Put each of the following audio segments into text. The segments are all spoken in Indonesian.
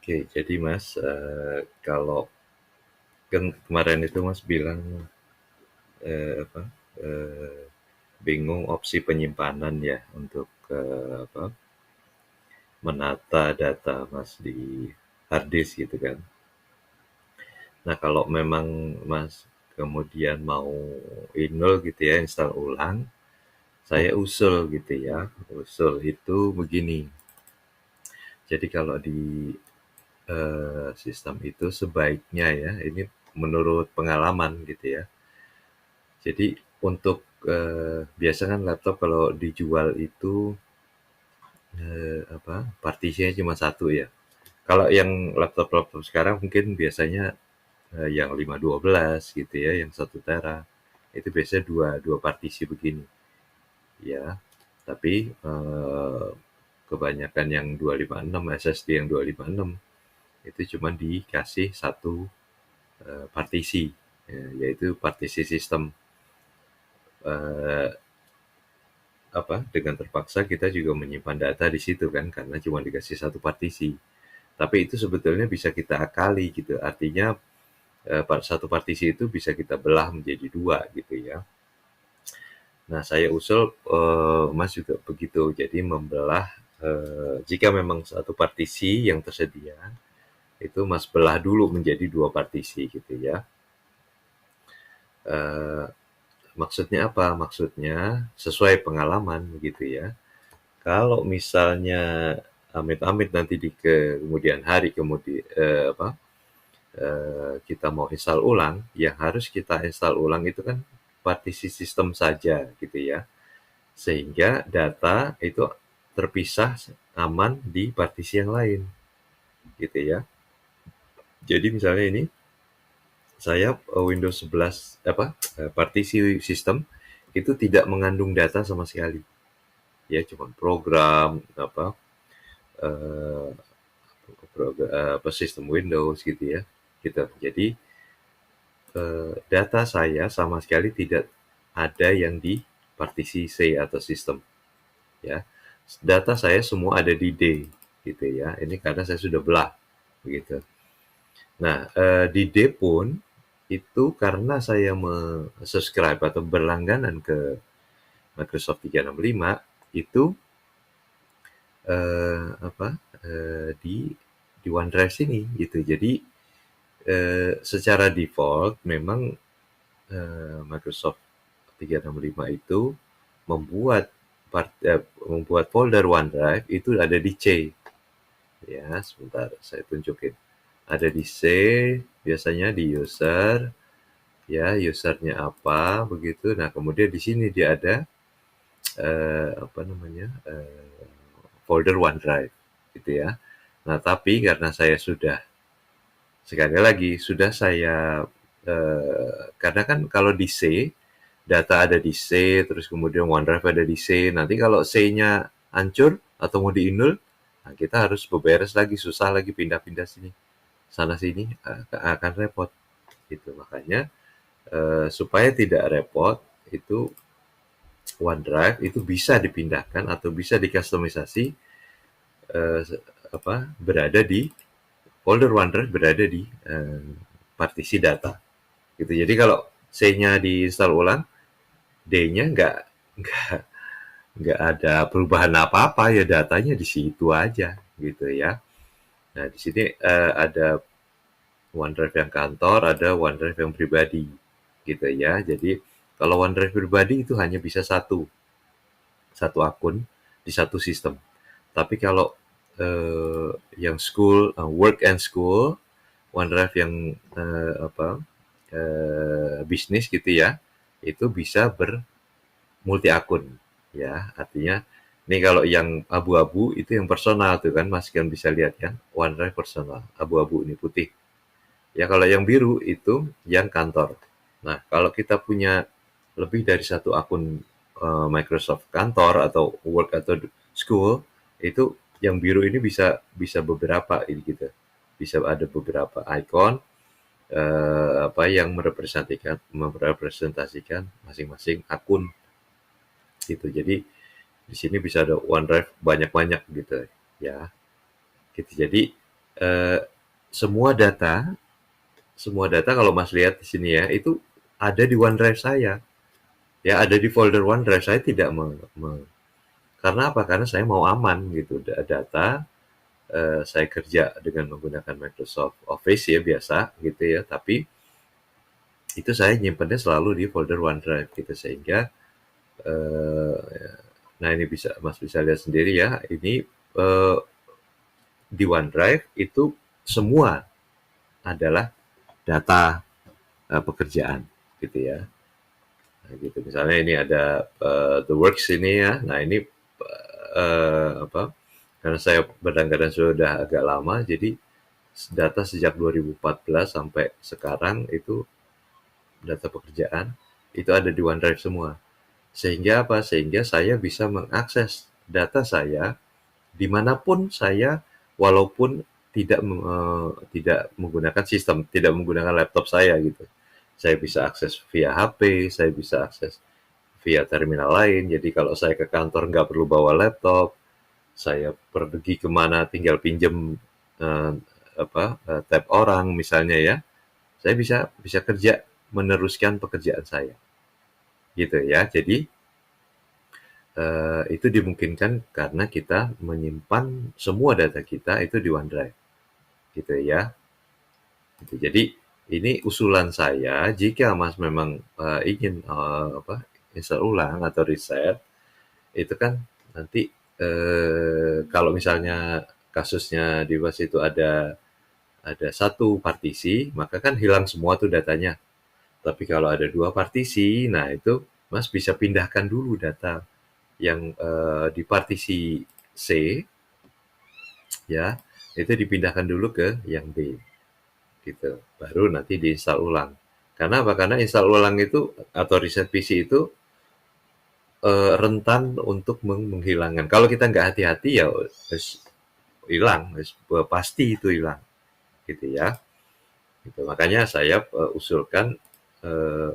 Oke, jadi Mas, kalau kan kemarin itu Mas bilang, apa, eee, bingung opsi penyimpanan ya untuk, apa, menata data Mas di hard disk gitu kan. Nah, kalau memang Mas kemudian mau install gitu ya, install ulang, saya usul gitu ya, usul itu begini, jadi kalau di, sistem itu sebaiknya ya, ini menurut pengalaman gitu ya. Jadi untuk, biasa kan laptop kalau dijual itu, apa, partisinya cuma satu ya. Kalau yang laptop-laptop sekarang mungkin biasanya, yang 512 gitu ya, yang 1 tera, itu biasanya dua dua partisi begini, ya. Tapi, kebanyakan yang 256, SSD yang 256, itu cuma dikasih satu, partisi, yaitu partisi sistem. Eee, Apa, dengan terpaksa kita juga menyimpan data di situ kan, karena cuma dikasih satu partisi. Tapi itu sebetulnya bisa kita akali gitu, artinya, satu partisi itu bisa kita belah menjadi 2 gitu ya. Nah, saya usul, Mas juga begitu, jadi membelah, jika memang satu partisi yang tersedia, itu Mas belah dulu menjadi 2 partisi gitu ya. Eee, Maksudnya apa? Maksudnya sesuai pengalaman begitu ya. Kalau misalnya amit-amit nanti di kemudian hari apa, kita mau install ulang, yang harus kita install ulang itu kan partisi sistem saja gitu ya. Sehingga data itu terpisah aman di partisi yang lain gitu ya. Jadi misalnya ini saya, Windows 11 apa, partisi sistem itu tidak mengandung data sama sekali. Ya cuma program apa, eee, apa, sistem Windows gitu ya, gitu. Jadi, data saya sama sekali tidak ada yang di partisi C atau sistem, ya. Data saya semua ada di D, gitu ya. Ini karena saya sudah belah, begitu. Nah, di D pun itu karena saya subscribe atau berlangganan ke Microsoft 365, itu, apa, di OneDrive sini, gitu. Jadi, secara default memang, Microsoft 365 itu membuat membuat folder OneDrive itu ada di C. Ya, sebentar saya tunjukin. Ada di C, biasanya di user, ya, usernya apa, begitu. Nah, kemudian di sini dia ada, apa namanya, folder OneDrive, gitu ya. Nah, tapi karena saya sudah sekali lagi, sudah saya, karena kan kalau di C, data ada di C, terus kemudian OneDrive ada di C, nanti kalau C-nya hancur atau mau diunduh, nah kita harus beberes lagi, susah lagi pindah-pindah sini, sana sini, akan repot, gitu. Makanya, supaya tidak repot, itu OneDrive itu bisa dipindahkan atau bisa dikustomisasi, eee, apa, berada di folder OneDrive berada di, partisi data, gitu. Jadi kalau C-nya diinstal ulang, D-nya nggak nggak ada perubahan apa-apa, ya datanya di situ aja, gitu ya. Nah, di sini, ada OneDrive yang kantor, ada OneDrive yang pribadi, gitu ya. Jadi kalau OneDrive pribadi itu hanya bisa satu akun di satu sistem. Tapi kalau, yang school, work and school, OneDrive yang, apa, bisnis gitu ya, itu bisa multi akun, ya. Artinya, ini kalau yang abu-abu itu yang personal tuh kan, Mas kan bisa lihat kan, OneDrive personal, abu-abu ini putih. Ya kalau yang biru itu yang kantor. Nah, kalau kita punya lebih dari satu akun, Microsoft kantor atau work atau school, itu yang biru ini bisa bisa beberapa ini gitu. Bisa ada beberapa icon, apa yang merepresentasikan masing-masing akun gitu. Jadi di sini bisa ada OneDrive banyak-banyak gitu ya. Gitu. Jadi eee, semua data semua data kalau Mas lihat di sini ya, itu ada di OneDrive saya. Ya, ada di folder OneDrive. Saya tidak karena apa? Karena saya mau aman gitu. Data saya kerja dengan menggunakan Microsoft Office ya biasa gitu ya. Tapi itu saya nyimpannya selalu di folder OneDrive gitu sehingga nah ini Mas bisa lihat sendiri ya. Ini di OneDrive itu semua adalah data pekerjaan gitu ya. Nah, gitu. Misalnya ini ada The Works ini ya. Nah ini apa? Karena saya kadang-kadang sudah agak lama, jadi data sejak 2014 sampai sekarang itu data pekerjaan itu ada di OneDrive semua. Sehingga apa? Sehingga saya bisa mengakses data saya dimanapun saya, walaupun tidak menggunakan sistem, tidak menggunakan laptop saya gitu. Saya bisa akses via HP, saya bisa akses via terminal lain. Jadi kalau saya ke kantor nggak perlu bawa laptop, saya pergi kemana tinggal pinjem eh, tab orang misalnya ya, saya bisa bisa kerja meneruskan pekerjaan saya, gitu ya. Jadi itu dimungkinkan karena kita menyimpan semua data kita itu di OneDrive, gitu ya. Gitu. Jadi ini usulan saya jika Mas memang ingin install ulang atau reset, itu kan nanti kalau misalnya kasusnya di Mas itu ada satu partisi, maka kan hilang semua tuh datanya. Tapi kalau ada dua partisi, nah itu Mas bisa pindahkan dulu data yang di partisi C, ya, itu dipindahkan dulu ke yang B, gitu. Baru nanti diinstal ulang. Karena apa? Karena install ulang itu atau reset PC itu rentan untuk menghilangkan. Kalau kita nggak hati-hati ya hilang, pasti itu hilang, gitu ya. Gitu. Makanya saya usulkan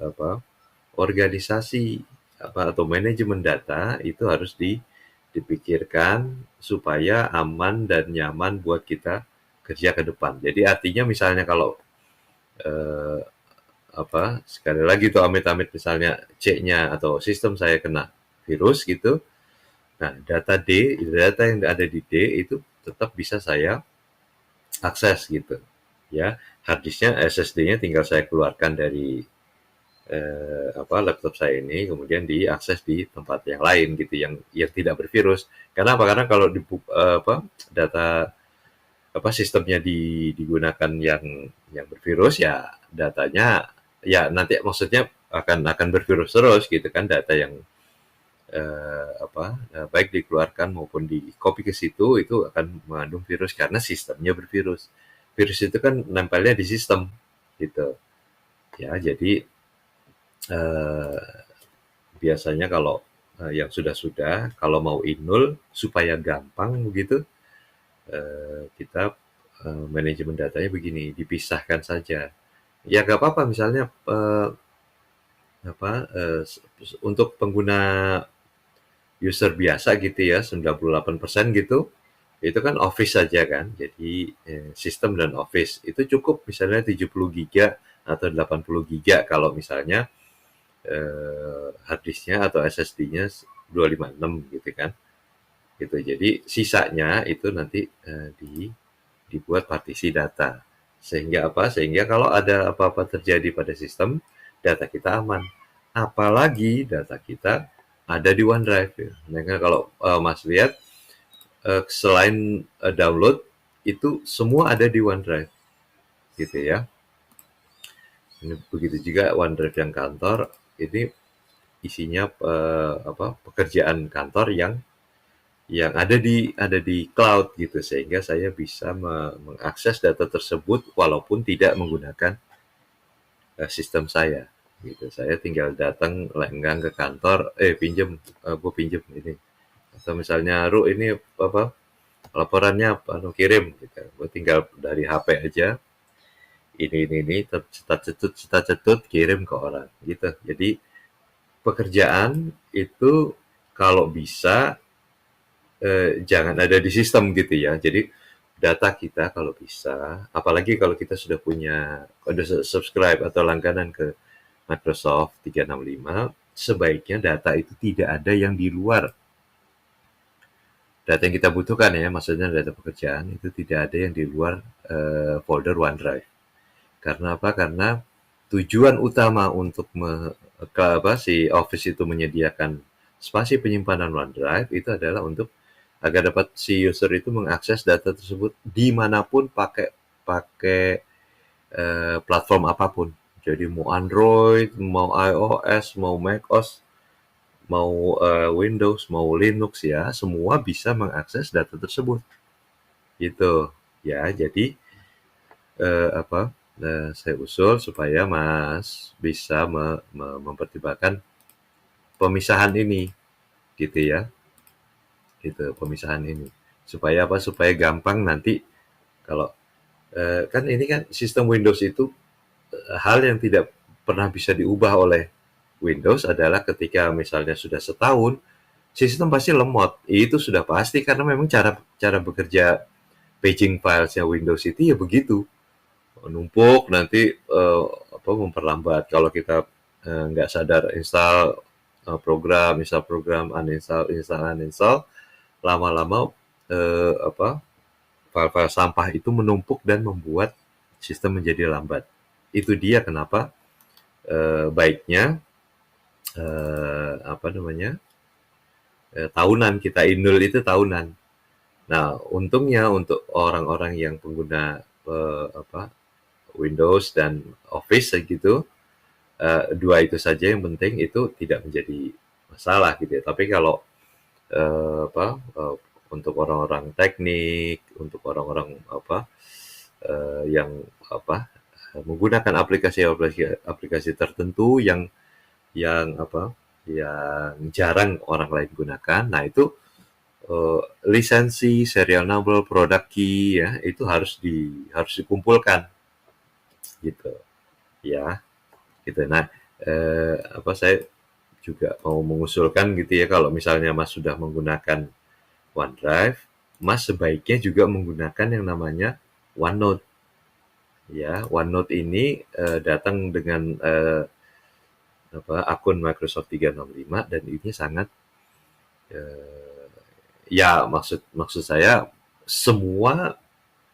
apa organisasi atau manajemen data itu harus dipikirkan supaya aman dan nyaman buat kita kerja ke depan. Jadi artinya misalnya kalau eh, sekali lagi tuh amit-amit misalnya C-nya atau sistem saya kena virus gitu. Nah, data yang ada di D itu tetap bisa saya akses gitu. Ya, hard disknya, SSD-nya tinggal saya keluarkan dari laptop saya ini kemudian diakses di tempat yang lain gitu yang tidak bervirus. Karena apa? Karena kalau data sistemnya digunakan yang bervirus ya datanya ya nanti maksudnya akan bervirus terus gitu kan data yang baik dikeluarkan maupun di copy ke situ itu akan mengandung virus karena sistemnya bervirus. Virus itu kan nempelnya di sistem gitu. Ya, jadi eh, biasanya kalau yang sudah-sudah, kalau mau inul supaya gampang begitu, kita manajemen datanya begini, dipisahkan saja. Ya nggak apa-apa misalnya untuk pengguna user biasa gitu ya, 98% gitu, itu kan Office saja kan. Jadi sistem dan Office itu cukup misalnya 70 giga atau 80 giga kalau misalnya hard disknya atau SSD-nya 256 gitu kan. Gitu. Jadi sisanya itu nanti dibuat partisi data. Sehingga apa? Sehingga kalau ada apa-apa terjadi pada sistem, data kita aman. Apalagi data kita ada di OneDrive. Ya. Nah, kalau Mas lihat, selain download, itu semua ada di OneDrive. Gitu ya. Ini begitu juga OneDrive yang kantor, ini isinya pekerjaan kantor yang ada di cloud gitu sehingga saya bisa mengakses data tersebut walaupun tidak menggunakan sistem saya gitu. Saya tinggal datang lenggang ke kantor, pinjem, gue pinjem ini. Atau misalnya, Ru ini apa laporannya apa, kirim gitu. Gue tinggal dari HP aja, ini, cita-cetut, kirim ke orang gitu. Jadi pekerjaan itu kalau bisa jangan ada di sistem gitu ya. Jadi data kita kalau bisa, apalagi kalau kita sudah punya udah subscribe atau langganan ke Microsoft 365, sebaiknya data itu tidak ada yang di luar. Data yang kita butuhkan ya, maksudnya data pekerjaan itu tidak ada yang di luar folder OneDrive. Karena apa? Karena tujuan utama untuk si Office itu menyediakan spasi penyimpanan OneDrive itu adalah untuk agar dapat si user itu mengakses data tersebut dimanapun pakai pakai platform apapun. Jadi mau Android, mau iOS, mau macOS, mau Windows, mau Linux ya, semua bisa mengakses data tersebut. Gitu. Ya, jadi saya usul supaya Mas bisa mempertimbangkan pemisahan ini, gitu ya. Gitu, pemisahan ini. Supaya apa? Supaya gampang nanti kalau kan ini kan sistem Windows itu hal yang tidak pernah bisa diubah oleh Windows adalah ketika misalnya sudah setahun, sistem pasti lemot. Itu sudah pasti karena memang cara cara bekerja paging filesnya Windows itu ya begitu. Numpuk nanti memperlambat kalau kita nggak sadar install program, uninstall, lama-lama file-file sampah itu menumpuk dan membuat sistem menjadi lambat. Itu dia kenapa baiknya tahunan, kita indul itu tahunan. Nah, untungnya untuk orang-orang yang pengguna Windows dan Office gitu, dua itu saja yang penting, itu tidak menjadi masalah gitu ya. Tapi kalau untuk orang-orang teknik, untuk orang-orang yang menggunakan aplikasi tertentu yang jarang orang lain gunakan. Nah, itu lisensi, serial number, product key ya, itu harus dikumpulkan gitu. Ya, gitu. Nah, saya juga mau mengusulkan gitu ya, kalau misalnya Mas sudah menggunakan OneDrive, Mas sebaiknya juga menggunakan yang namanya OneNote. Ya, OneNote ini datang dengan akun Microsoft 365 dan ini sangat ya maksud saya semua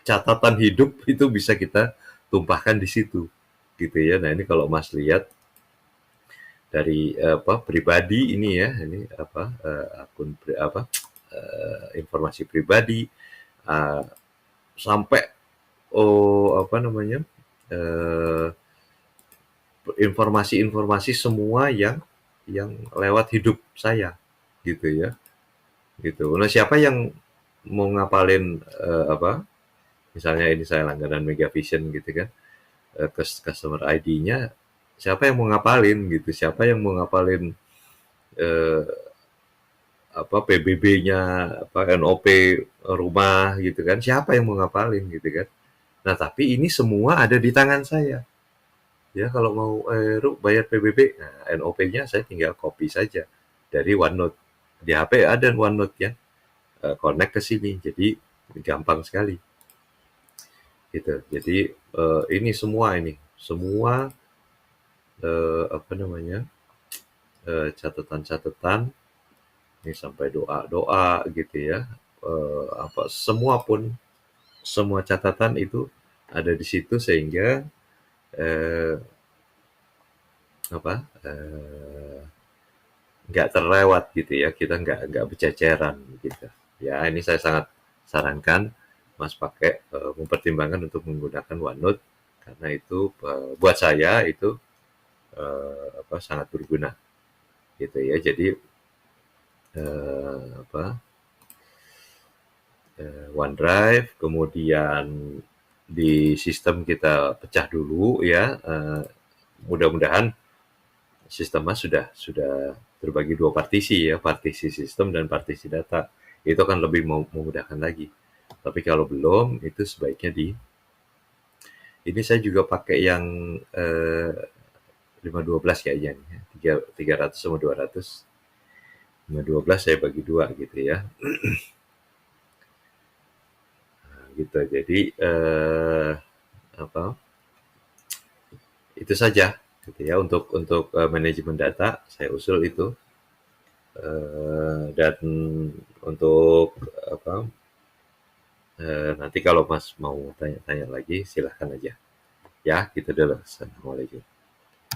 catatan hidup itu bisa kita tumpahkan di situ gitu ya. Nah, ini kalau Mas lihat dari pribadi ini ya, ini akun informasi pribadi sampai informasi-informasi semua yang lewat hidup saya gitu ya, gitu. Nah, siapa yang mau ngapalin misalnya ini saya langganan Megavision gitu kan, customer ID-nya siapa yang mau ngapalin gitu, siapa yang mau ngapalin PBB-nya, NOP rumah gitu kan, siapa yang mau ngapalin gitu kan. Nah, tapi ini semua ada di tangan saya. Ya, kalau mau bayar PBB, nah, NOP-nya saya tinggal copy saja dari OneNote. Di HP ada OneNote ya, connect ke sini, jadi gampang sekali. Gitu. Jadi ini semua catatan-catatan ini sampai doa-doa gitu ya. Semua catatan itu ada di situ sehingga eh, nggak terlewat gitu ya, kita nggak berceceran gitu ya. Ini saya sangat sarankan Mas pakai mempertimbangkan untuk menggunakan OneNote karena itu buat saya itu sangat berguna gitu ya. Jadi OneDrive, kemudian di sistem kita pecah dulu ya. Mudah-mudahan sistem Mas sudah terbagi dua partisi ya, partisi sistem dan partisi data. Itu akan lebih memudahkan lagi. Tapi kalau belum, itu sebaiknya ini saya juga pakai yang 512 kayaknya nih, 300 sama 200. 512 saya bagi dua gitu ya. gitu. Jadi apa? Itu saja gitu ya untuk manajemen data saya usul itu. Dan untuk apa? Nanti kalau Mas mau tanya-tanya lagi silahkan aja. Ya, gitu dulu. Assalamualaikum.